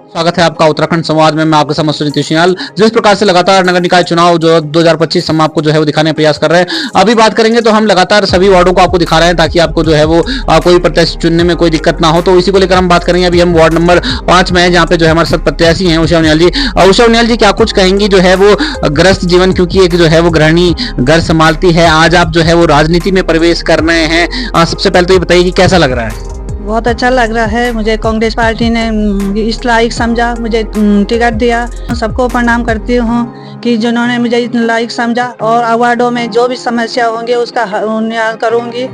स्वागत है आपका उत्तराखंड संवाद में। मैं आपके साथ मसूद नितिशियाल। जिस प्रकार से लगातार नगर निकाय चुनाव जो 2025 हम आपको जो है वो दिखाने का प्रयास कर रहे हैं। अभी बात करेंगे तो हम लगातार सभी वार्डों को आपको दिखा रहे हैं ताकि आपको जो है वो कोई प्रत्याशी चुनने में कोई दिक्कत ना हो। तो इसी को लेकर हम बात करेंगे। अभी हम वार्ड नंबर 5 में है जहाँ पे जो है हमारे साथ प्रत्याशी हैं उषा उनियाल जी। उषा उनियाल जी, क्या कुछ कहेंगी जो है वो ग्रस्त जीवन, क्योंकि एक जो है वो गृहिणी घर संभालती है, आज आप जो है वो राजनीति में प्रवेश कर रहे हैं। सबसे पहले तो ये बताइए कि कैसा लग रहा है? बहुत अच्छा लग रहा है। मुझे कांग्रेस पार्टी ने इस लायक समझा, मुझे टिकट दिया। सबको प्रणाम करती हूँ कि जिन्होंने मुझे इतना लायक समझा, और अवार्डों में जो भी समस्या होंगे उसका न्याय करूँगी।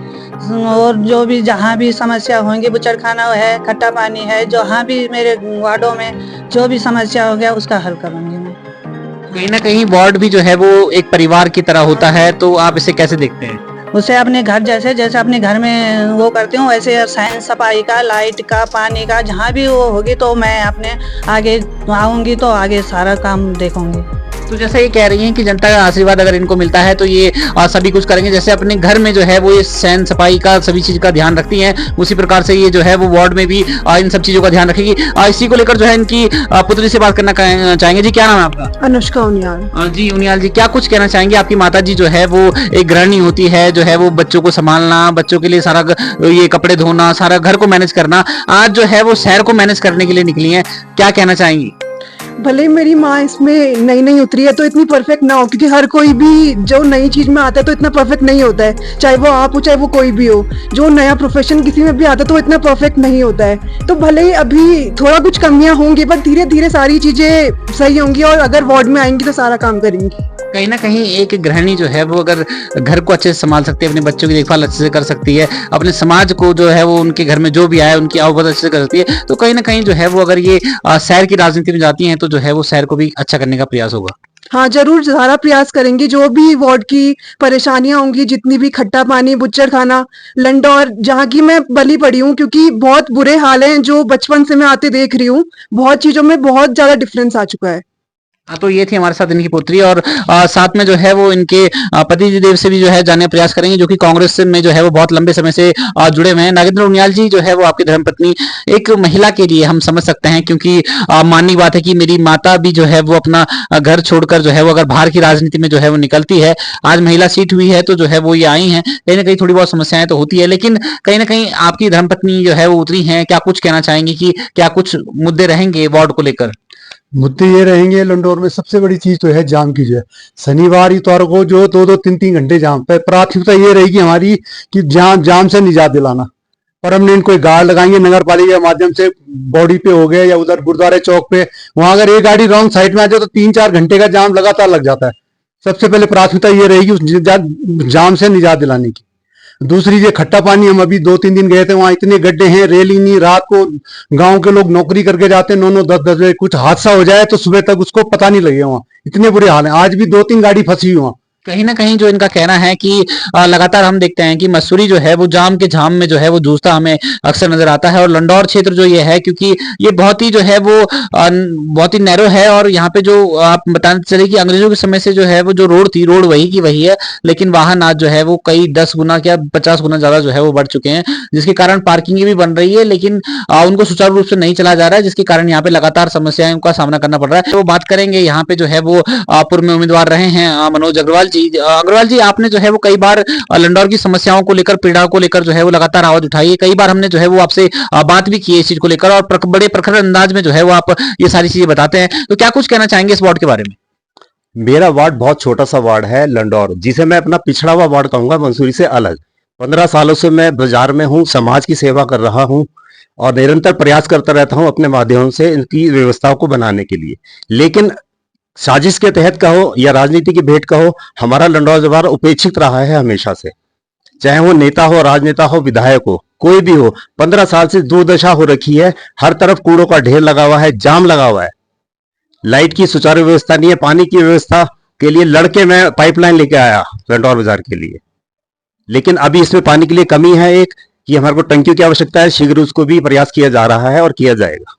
और जो भी जहाँ भी समस्या होंगी, बुचड़खाना है, खट्टा पानी है, जहाँ भी मेरे वार्डों में जो भी समस्या होगा उसका हल करूँगी मैं। कहीं ना कहीं वार्ड भी जो है वो एक परिवार की तरह होता है, तो आप इसे कैसे देखते हैं? उसे अपने घर जैसे जैसे अपने घर में वो करती हूँ वैसे साइंस सफाई का, लाइट का, पानी का, जहाँ भी वो होगी तो मैं अपने आगे आऊंगी तो आगे सारा काम देखूंगी। तो जैसा ये कह रही हैं कि जनता का आशीर्वाद अगर इनको मिलता है तो ये सभी कुछ करेंगे। जैसे अपने घर में जो है वो ये सैन सफाई का सभी चीज का ध्यान रखती हैं, उसी प्रकार से ये जो है वो वार्ड में भी इन सब चीजों का ध्यान रखेगी। इसी को लेकर जो है इनकी पुत्री से बात करना चाहेंगे। जी, क्या नाम है आपका? अनुष्का उनियाल। जी उनियाल जी, क्या कुछ कहना चाहेंगे? आपकी माता जी जो है वो एक गृहिणी होती है, जो है वो बच्चों को संभालना, बच्चों के लिए सारा ये कपड़े धोना, सारा घर को मैनेज करना, आज जो है वो शहर को मैनेज करने के लिए निकली हैं, क्या कहना चाहेंगी? भले ही मेरी माँ इसमें नई नई उतरी है तो इतनी परफेक्ट ना हो, क्योंकि हर कोई भी जो नई चीज में आता है तो इतना परफेक्ट नहीं होता है, चाहे वो आप हो चाहे वो कोई भी हो। जो नया प्रोफेशन किसी में भी आता है तो इतना परफेक्ट नहीं होता है। तो भले ही अभी थोड़ा कुछ कमियां होंगी, पर धीरे धीरे सारी चीजें सही होंगी, और अगर वार्ड में आएंगी तो सारा काम करेंगी। कहीं ना कहीं एक गृहिणी जो है वो अगर घर को अच्छे से संभाल सकती है, अपने बच्चों की देखभाल अच्छे से कर सकती है, अपने समाज को जो है वो उनके घर में जो भी आए उनकी आवभगत अच्छे से कर सकती है, तो कहीं ना कहीं जो है वो अगर ये शहर की राजनीति में जाती हैं तो जो है वो शहर को भी अच्छा करने का प्रयास होगा। हाँ, जरूर सारा प्रयास करेंगी। जो भी वार्ड की परेशानियां होंगी, जितनी भी खट्टा पानी, बुच्चड़ खाना, लंडौर, जहाँ की मैं बली पड़ी हूँ, क्योंकि बहुत बुरे हाल हैं जो बचपन से मैं आते देख रही हूँ। बहुत चीजों में बहुत ज्यादा डिफरेंस आ चुका है। तो ये थी हमारे साथ इनकी पुत्री, और साथ में जो है वो इनके पति देव से भी जो है जानने का प्रयास करेंगे, जो कि कांग्रेस में जो है वो बहुत लंबे समय से जुड़े हुए हैं। नागेंद्र उनियाल जी जो है वो आपकी धर्मपत्नी, एक महिला के लिए हम समझ सकते हैं, क्योंकि मानने की बात है कि मेरी माता भी जो है वो अपना घर छोड़कर जो है वो अगर बाहर की राजनीति में जो है वो निकलती है, आज महिला सीट हुई है तो जो है वो ये आई है। कहीं ना कहीं थोड़ी बहुत समस्याएं तो होती है, लेकिन कहीं ना कहीं आपकी धर्मपत्नी जो है वो उतरी है। क्या कुछ कहना चाहेंगे कि क्या कुछ मुद्दे रहेंगे वार्ड को लेकर? मुद्दे ये रहेंगे, लंडौर में सबसे बड़ी चीज तो है जाम की। जो है शनिवार इतवार को जो 2-2 3-3 घंटे जाम पे, प्राथमिकता ये रहेगी हमारी कि जाम से निजात दिलाना। परमानेंट कोई गार्ड लगाएंगे नगर पालिका के माध्यम से, बॉडी पे हो गए या उधर गुरुद्वारे चौक पे, वहां अगर एक गाड़ी रॉन्ग साइड में आ जाए तो 3-4 घंटे का जाम लगातार लग जाता है। सबसे पहले प्राथमिकता ये रहेगी उस जाम से निजात दिलाने की। दूसरी ये खट्टा पानी, हम अभी 2-3 दिन गए थे, वहां इतने गड्ढे हैं, रेल ही नहीं। रात को गांव के लोग नौकरी करके जाते हैं 9-9 10-10 बजे, कुछ हादसा हो जाए तो सुबह तक उसको पता नहीं लगे। वहां इतने बुरे हाल हैं, आज भी 2-3 गाड़ी फंसी हुई वहां। कहीं ना कहीं जो इनका कहना है कि लगातार हम देखते हैं कि मसूरी जो है वो जाम के झाम में जो है वो जूझता हमें अक्सर नजर आता है, और लंडौर क्षेत्र जो ये है, क्योंकि ये बहुत ही जो है वो बहुत ही नैरो है, और यहाँ पे जो आप बताने चले कि अंग्रेजों के समय से जो है वो जो रोड थी, रोड वही की वही है, लेकिन वाहन आज जो है वो कई 10 गुना क्या 50 गुना ज्यादा जो है वो बढ़ चुके हैं, जिसके कारण पार्किंग भी बन रही है, लेकिन उनको सुचारू रूप से नहीं चला जा रहा है, जिसके कारण यहाँ पे लगातार समस्याएं का सामना करना पड़ रहा है। तो बात करेंगे यहाँ पे जो है वो पूर्व में उम्मीदवार रहे हैं मनोज अग्रवाल जी। अग्रवाल जी, आपने जो है वो कई बार लंडौर की समस्याओं को लेकर, पीड़ा को लेकर जो है वो लगातार आवाज उठाई है। कई बार हमने जो है वो आपसे बात भी की है इस चीज को लेकर, और बड़े प्रखर अंदाज में जो है वो आप ये सारी चीजें बताते हैं। तो क्या कुछ कहना चाहेंगे इस वार्ड के बारे में? मेरा वार्ड बहुत छोटा सा वार्ड है लंडौर, जिसे मैं अपना पिछड़ा हुआ वार्ड कहूंगा, मंसूरी से अलग। 15 सालों से मैं बाजार में हूँ, समाज की सेवा कर रहा हूँ, और निरंतर प्रयास करता रहता हूँ अपने माध्यमों से इनकी व्यवस्थाओं को बनाने के लिए। लेकिन साजिश के तहत कहो या राजनीति की भेंट कहो, हमारा लंडौर वार्ड उपेक्षित रहा है हमेशा से। चाहे वो नेता हो, राजनेता हो, विधायक हो, कोई भी हो, 15 साल से दुर्दशा हो रखी है। हर तरफ कूड़ों का ढेर लगा हुआ है, जाम लगा हुआ है, लाइट की सुचारू व्यवस्था नहीं है, पानी की व्यवस्था के लिए लड़के मैं पाइपलाइन लेके आया लंडौर बाजार के लिए, लेकिन अभी इसमें पानी के लिए कमी है एक, कि हमारे को टंकियों की आवश्यकता है। शीघ्र उसको भी प्रयास किया जा रहा है और किया जाएगा।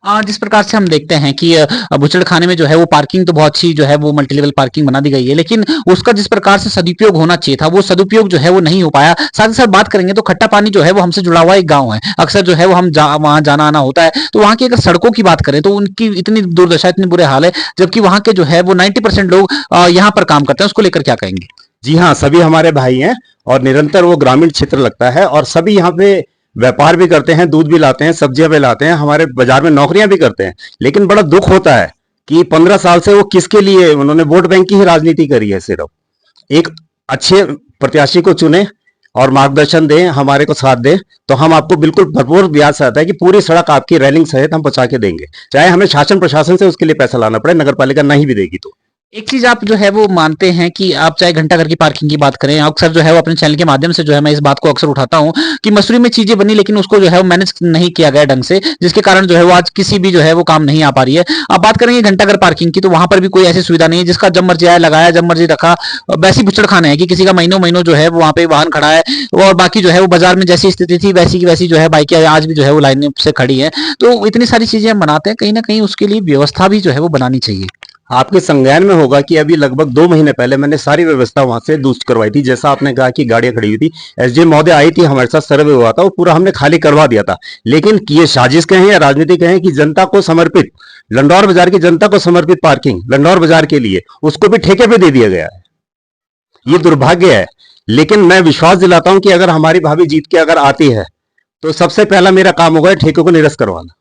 जिस प्रकार से हम देखते हैं कि बूचड़खाने में जो है वो पार्किंग तो बहुत अच्छी जो है वो मल्टी लेवल पार्किंग बना दी गई है, लेकिन उसका जिस प्रकार से सदुपयोग होना चाहिए था वो सदुपयोग जो है वो नहीं हो पाया। साथ ही साथ बात करेंगे तो खट्टा पानी जो है वो हमसे जुड़ा हुआ एक गांव है, अक्सर जो है वो हम वहां जाना आना होता है, तो वहां की अगर सड़कों की बात करें तो उनकी इतनी दुर्दशा, इतनी बुरे हाल है, जबकि वहां के जो है वो 90% लोग यहाँ पर काम करते हैं। उसको लेकर क्या कहेंगे? जी हाँ, सभी हमारे भाई हैं और निरंतर वो ग्रामीण क्षेत्र लगता है और सभी यहाँ पे व्यापार भी करते हैं, दूध भी लाते हैं, सब्जियां भी लाते हैं, हमारे बाजार में नौकरियां भी करते हैं। लेकिन बड़ा दुख होता है कि 15 साल से वो किसके लिए उन्होंने वोट बैंक की ही राजनीति करी है। सिर्फ एक अच्छे प्रत्याशी को चुने और मार्गदर्शन दें, हमारे को साथ दें, तो हम आपको बिल्कुल भरपूर ब्याज से आता है कि पूरी सड़क आपकी रेलिंग सहित हम पहुंचा के देंगे, चाहे हमें शासन प्रशासन से उसके लिए पैसा लाना पड़े, नगर पालिका नहीं भी देगी तो। एक चीज आप जो है वो मानते हैं कि आप चाहे घंटाघर की पार्किंग की बात करें, अक्सर जो है वो अपने चैनल के माध्यम से जो है मैं इस बात को अक्सर उठाता हूं कि मसूरी में चीजें बनी लेकिन उसको जो है वो मैनेज नहीं किया गया ढंग से, जिसके कारण जो है वो आज किसी भी जो है वो काम नहीं आ पा रही है। अब बात करेंगे घंटाघर पार्किंग की, तो वहां पर भी कोई ऐसी सुविधा नहीं है, जिसका जब मर्जी आया लगाया, जब मर्जी रखा। वैसी बुचड़खाने है कि किसी का महीनों महीनों जो है वो वहां पे वाहन खड़ा है, और बाकी जो है वो बाजार में जैसी स्थिति थी वैसी की वैसी जो है बाइकें आज भी जो है वो लाइन से खड़ी है। तो इतनी सारी चीजें हम बनाते हैं, कहीं ना कहीं उसके लिए व्यवस्था भी जो है वो बनानी चाहिए। आपके संज्ञान में होगा कि अभी लगभग 2 महीने पहले मैंने सारी व्यवस्था वहां से दुरुस्त करवाई थी। जैसा आपने कहा कि गाड़ियां खड़ी हुई थी, एसडीएम महोदय आई थी, हमारे साथ सर्वे हुआ था, वो पूरा हमने खाली करवा दिया था। लेकिन ये साजिश कहें या राजनीति कहें कि जनता को समर्पित, लंडौर बाजार की जनता को समर्पित पार्किंग लंडौर बाजार के लिए, उसको भी ठेके पे दे दिया गया है। ये दुर्भाग्य है। लेकिन मैं विश्वास दिलाता हूं कि अगर हमारी भाभी जीत के अगर आती है तो सबसे पहला मेरा काम होगा ठेके को निरस्त करवाना।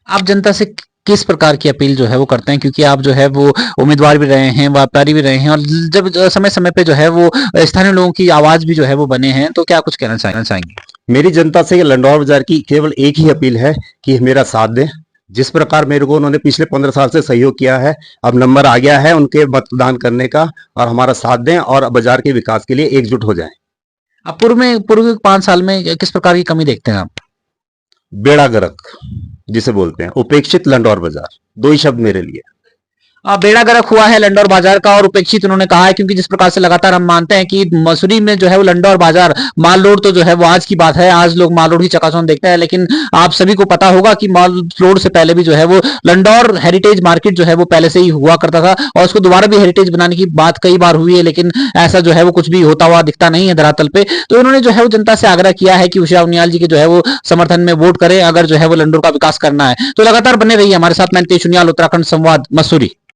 आप जनता से किस प्रकार की अपील जो है वो करते हैं, क्योंकि आप जो है वो उम्मीदवार भी रहे हैं, व्यापारी भी रहे हैं, और जब समय समय पे जो है वो स्थानीय लोगों की आवाज भी जो है वो बने हैं, तो क्या कुछ कहना चाहेंगे? मेरी जनता से लंडौर बाजार की केवल एक ही अपील है कि मेरा साथ दें। जिस प्रकार मेरे को उन्होंने पिछले 15 साल से सहयोग किया है, अब नंबर आ गया है उनके मतदान करने का, और हमारा साथ दें और बाजार के विकास के लिए एकजुट हो जाएं। अब पूर्व के 5 साल में किस प्रकार की कमी देखते हैं आप? बेड़ा गर्क जिसे बोलते हैं, उपेक्षित लंडौर बाजार, 2 ही शब्द मेरे लिए। बेड़ा गर्क हुआ है लंडौर बाजार का, और उपेक्षित उन्होंने कहा है, क्योंकि जिस प्रकार से लगातार हम मानते हैं कि मसूरी में जो है वो लंडौर बाजार, माल रोड तो जो है वो आज की बात है, आज लोग माल रोड ही चकाचौंध देखते हैं, लेकिन आप सभी को पता होगा कि माल रोड से पहले भी जो है वो लंडौर हेरिटेज मार्केट जो है वो पहले से ही हुआ करता था, और उसको दोबारा भी हेरिटेज बनाने की बात कई बार हुई है, लेकिन ऐसा जो है वो कुछ भी होता हुआ दिखता नहीं है धरातल पे। तो इन्होंने जो है वो जनता से आग्रह किया है कि उषा उनियाल जी के जो है वो समर्थन में वोट करें, अगर जो है वो लंडौर का विकास करना है। तो लगातार बने रहिए हमारे साथ। मैं नितेश उनियाल, उत्तराखंड संवाद, मसूरी।